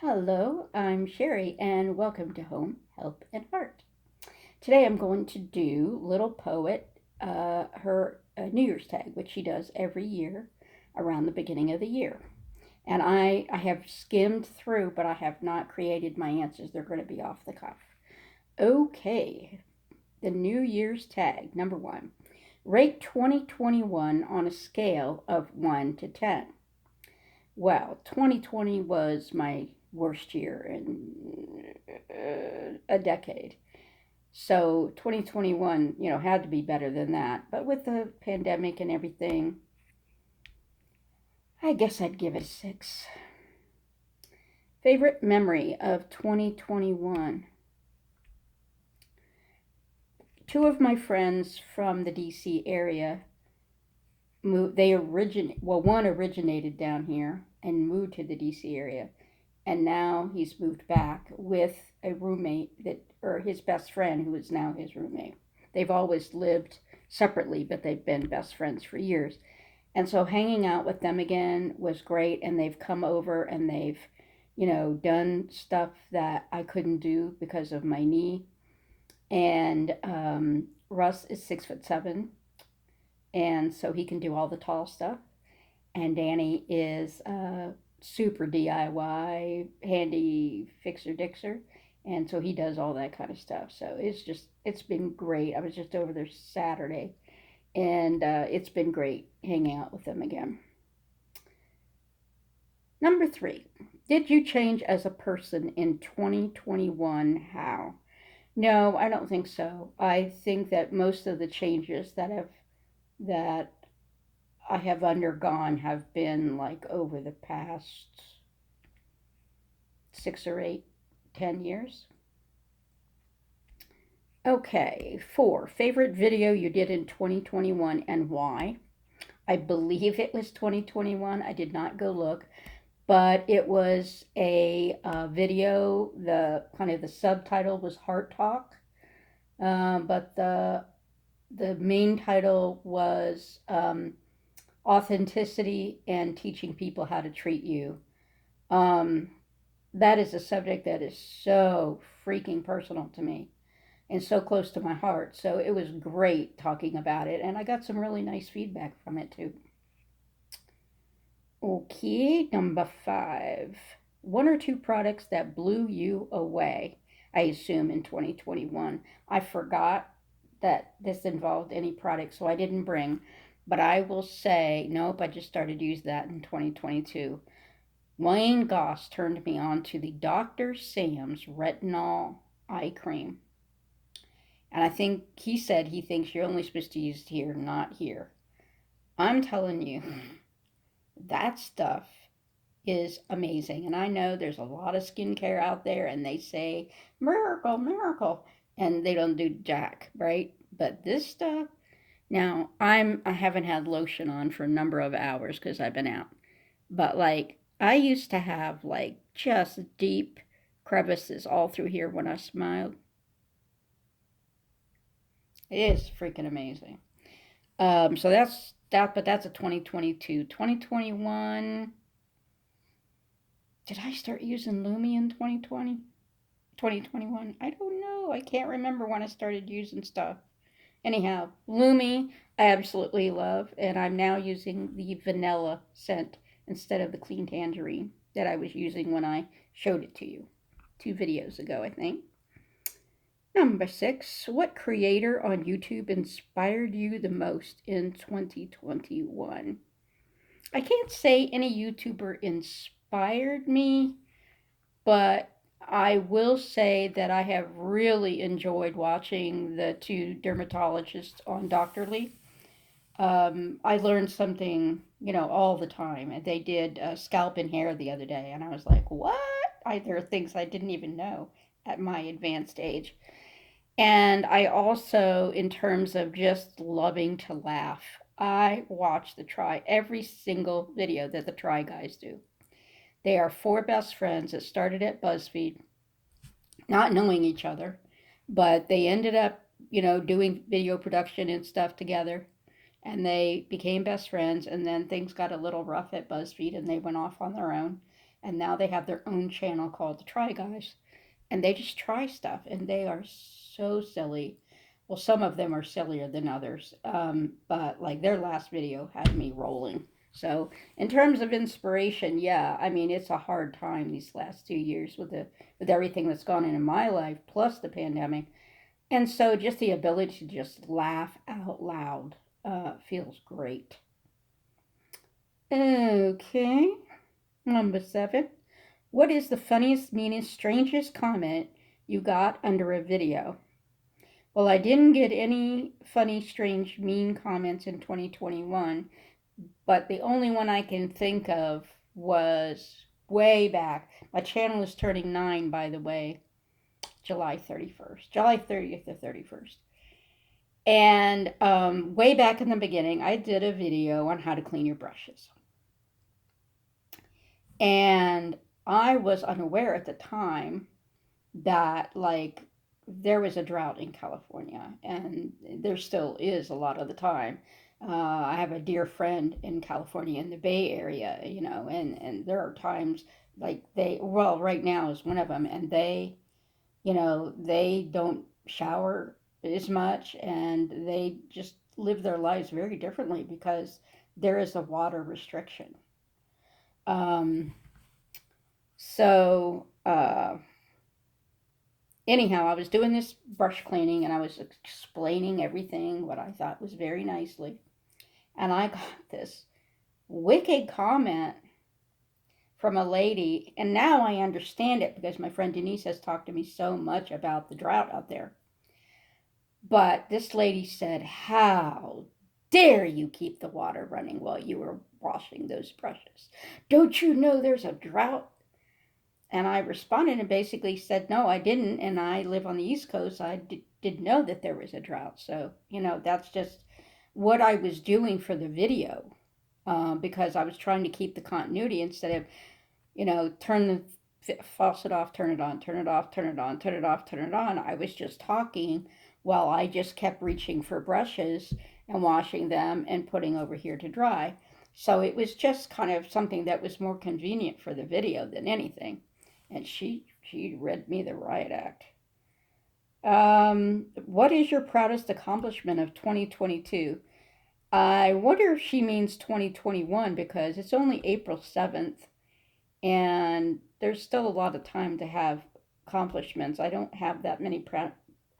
Hello, I'm Sherry, and welcome to Home, Health, and Art. Today I'm going to do Little Poet, her New Year's tag, which she does every year around the beginning of the year. And I have skimmed through, but I have not created my answers. They're going to be off the cuff. Okay, the New Year's tag, number one. Rate 2021 on a scale of 1 to 10. Well, 2020 was my worst year in a decade. So 2021, had to be better than that. But with the pandemic and everything, I guess I'd give it a 6. Favorite memory of 2021. Two of my friends from the DC area moved. One originated down here and moved to the DC area, and now he's moved back with a roommate or his best friend, who is now his roommate. They've always lived separately, but they've been best friends for years. And so hanging out with them again was great, and they've come over and they've, done stuff that I couldn't do because of my knee. And Russ is 6'7", and so he can do all the tall stuff. And Danny is super DIY, handy fixer dixer, and so he does all that kind of stuff. So it's been great. I was just over there Saturday, and it's been great hanging out with them again. Number 3, did you change as a person in 2021? How? No, I don't think so. I think that most of the changes that I have undergone have been like over the past 6 or 8, 10 years. Okay, 4, favorite video you did in 2021 and why? I believe it was 2021. I did not go look, but it was a video. The subtitle was Heart Talk, but the main title was Authenticity and Teaching People How to Treat You. Um, that is a subject that is so freaking personal to me and so close to my heart. So it was great talking about it, and I got some really nice feedback from it too. Okay, number 5. One or two products that blew you away, I assume, in 2021. I forgot that this involved any product, so I didn't bring. But I will say, nope, I just started using that in 2022. Wayne Goss turned me on to the Dr. Sam's Retinol Eye Cream. And I think he said he thinks you're only supposed to use it here, not here. I'm telling you, that stuff is amazing. And I know there's a lot of skincare out there and they say, miracle, miracle, and they don't do jack, right? But this stuff, now I haven't had lotion on for a number of hours because I've been out. But like I used to have like just deep crevices all through here when I smiled. It is freaking amazing. So that's that, but that's a 2022. 2021. Did I start using Lumi in 2020? 2021? I don't know. I can't remember when I started using stuff. Anyhow, Lumi I absolutely love, and I'm now using the vanilla scent instead of the clean tangerine that I was using when I showed it to you 2 videos ago, I think. Number 6, what creator on YouTube inspired you the most in 2021? I can't say any YouTuber inspired me, but I will say that I have really enjoyed watching the 2 dermatologists on Dr. Lee. I learned something, all the time. And they did scalp and hair the other day, and I was like, what? There are things I didn't even know at my advanced age. And I also, in terms of just loving to laugh, I watch the Try, every single video that the Try guys do. They are 4 best friends that started at BuzzFeed, not knowing each other, but they ended up, doing video production and stuff together. And they became best friends, and then things got a little rough at BuzzFeed, and they went off on their own. and now they have their own channel called the Try Guys, and they just try stuff, and they are so silly. Well, some of them are sillier than others, but like their last video had me rolling. So, in terms of inspiration, yeah, I mean it's a hard time these last 2 years with everything that's gone on in my life, plus the pandemic, and so just the ability to just laugh out loud feels great. Okay, number 7. What is the funniest, meanest, strangest comment you got under a video? Well, I didn't get any funny, strange, mean comments in 2021, but the only one I can think of was way back. My channel is turning 9, by the way, July 31st, July 30th or 31st. And way back in the beginning, I did a video on how to clean your brushes. And I was unaware at the time that, like, there was a drought in California, and there still is a lot of the time. I have a dear friend in California in the Bay Area, and there are times like well, right now is one of them, and they don't shower as much, and they just live their lives very differently because there is a water restriction. Um, so, anyhow, I was doing this brush cleaning and I was explaining everything, what I thought was very nicely. And I got this wicked comment from a lady. And now I understand it because my friend Denise has talked to me so much about the drought out there. But this lady said, "How dare you keep the water running while you were washing those brushes? Don't you know there's a drought?" And I responded and basically said, "No, I didn't. And I live on the East Coast. I didn't know that there was a drought." So, that's just what I was doing for the video, because I was trying to keep the continuity instead of, turn the faucet off, turn it on, turn it off, turn it on, turn it off, turn it on. I was just talking while I just kept reaching for brushes and washing them and putting over here to dry. So it was just kind of something that was more convenient for the video than anything. And she read me the riot act. What is your proudest accomplishment of 2022? I wonder if she means 2021 because it's only April 7th and there's still a lot of time to have accomplishments. I don't have that many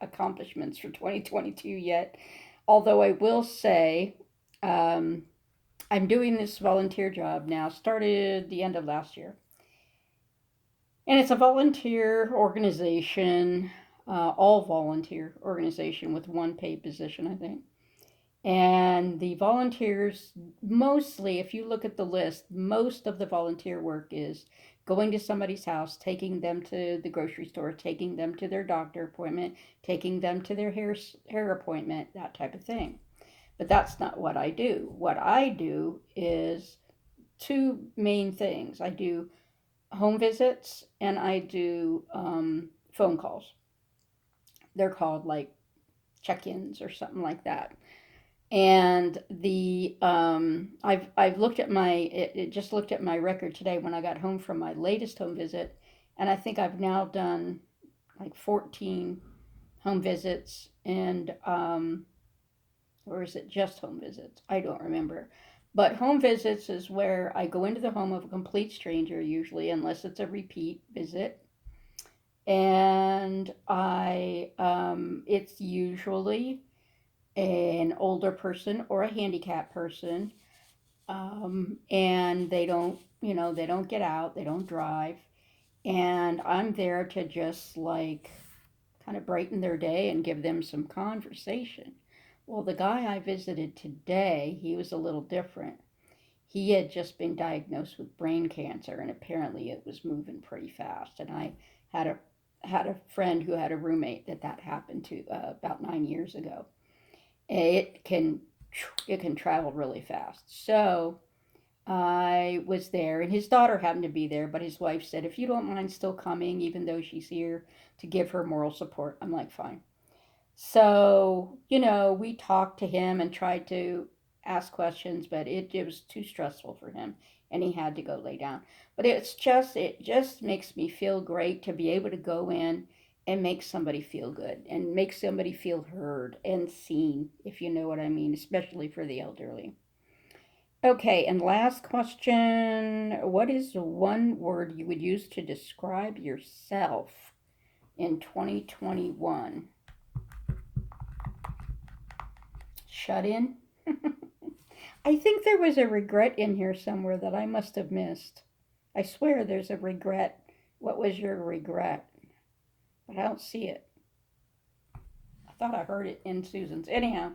accomplishments for 2022 yet. Although I will say, um, I'm doing this volunteer job now, started the end of last year. And it's a volunteer organization, all volunteer organization with one paid position, I think. And the volunteers, mostly, if you look at the list, most of the volunteer work is going to somebody's house, taking them to the grocery store, taking them to their doctor appointment, taking them to their hair appointment, that type of thing. But that's not what I do. What I do is two main things. I do home visits and I do phone calls. They're called like check-ins or something like that. And the I've looked at it just looked at my record today when I got home from my latest home visit, and I think I've now done like 14 home visits, and or is it just home visits? I don't remember. But home visits is where I go into the home of a complete stranger, usually, unless it's a repeat visit. And it's usually an older person or a handicapped person, and they don't get out, they don't drive, and I'm there to just like kind of brighten their day and give them some conversation. Well, the guy I visited today, he was a little different. He had just been diagnosed with brain cancer, and apparently it was moving pretty fast. And I had a friend who had a roommate that happened to about 9 years ago. It can travel really fast. So I was there, and his daughter happened to be there, but his wife said, "If you don't mind still coming, even though she's here to give her moral support." I'm like, "Fine." So, we talked to him and tried to ask questions, but it was too stressful for him. and he had to go lay down. But it just makes me feel great to be able to go in and make somebody feel good and make somebody feel heard and seen, if you know what I mean, especially for the elderly. Okay, and last question. What is the one word you would use to describe yourself in 2021? Shut in? I think there was a regret in here somewhere that I must have missed. I swear there's a regret. What was your regret? But I don't see it. I thought I heard it in Susan's. Anyhow,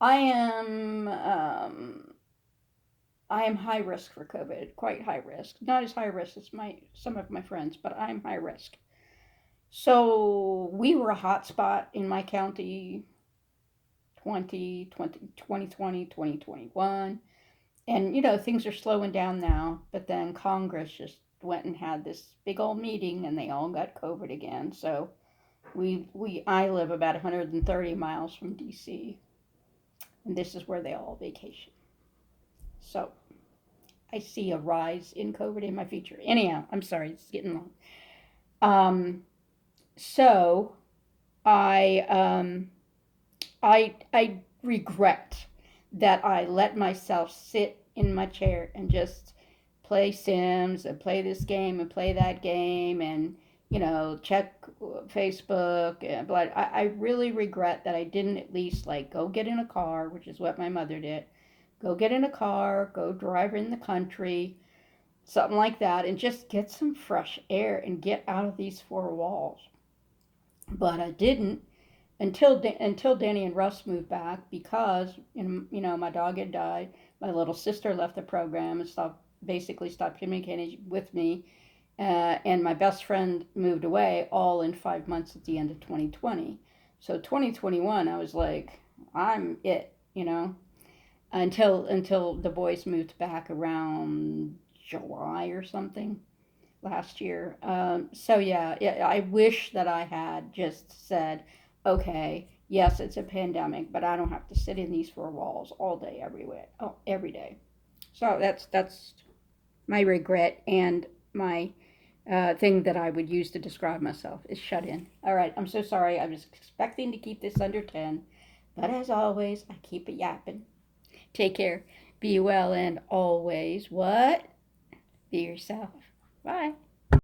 I am I am high risk for COVID, quite high risk. Not as high risk as my some of my friends, but I'm high risk. So we were a hot spot in my county 2020, 2021. And, things are slowing down now, but then Congress just went and had this big old meeting and they all got COVID again. So I live about 130 miles from DC, and this is where they all vacation. So I see a rise in COVID in my future. Anyhow, I'm sorry, it's getting long. Um, so I I regret that I let myself sit in my chair and just play Sims and play this game and play that game and check Facebook. But I really regret that I didn't at least like go get in a car, which is what my mother did. Go get in a car, go drive in the country, something like that, and just get some fresh air and get out of these four walls. But I didn't until Danny and Russ moved back because my dog had died. My little sister left the program and stopped communicating with me, and my best friend moved away all in 5 months at the end of 2020. So 2021, I was like, I'm it, until the boys moved back around July or something last year. So yeah, I wish that I had just said, okay, yes, it's a pandemic, but I don't have to sit in these four walls all day, every day. So that's my regret and my thing that I would use to describe myself is shut in. All right, I'm so sorry. I was expecting to keep this under 10, but as always, I keep it yapping. Take care. Be well and always what? Be yourself. Bye.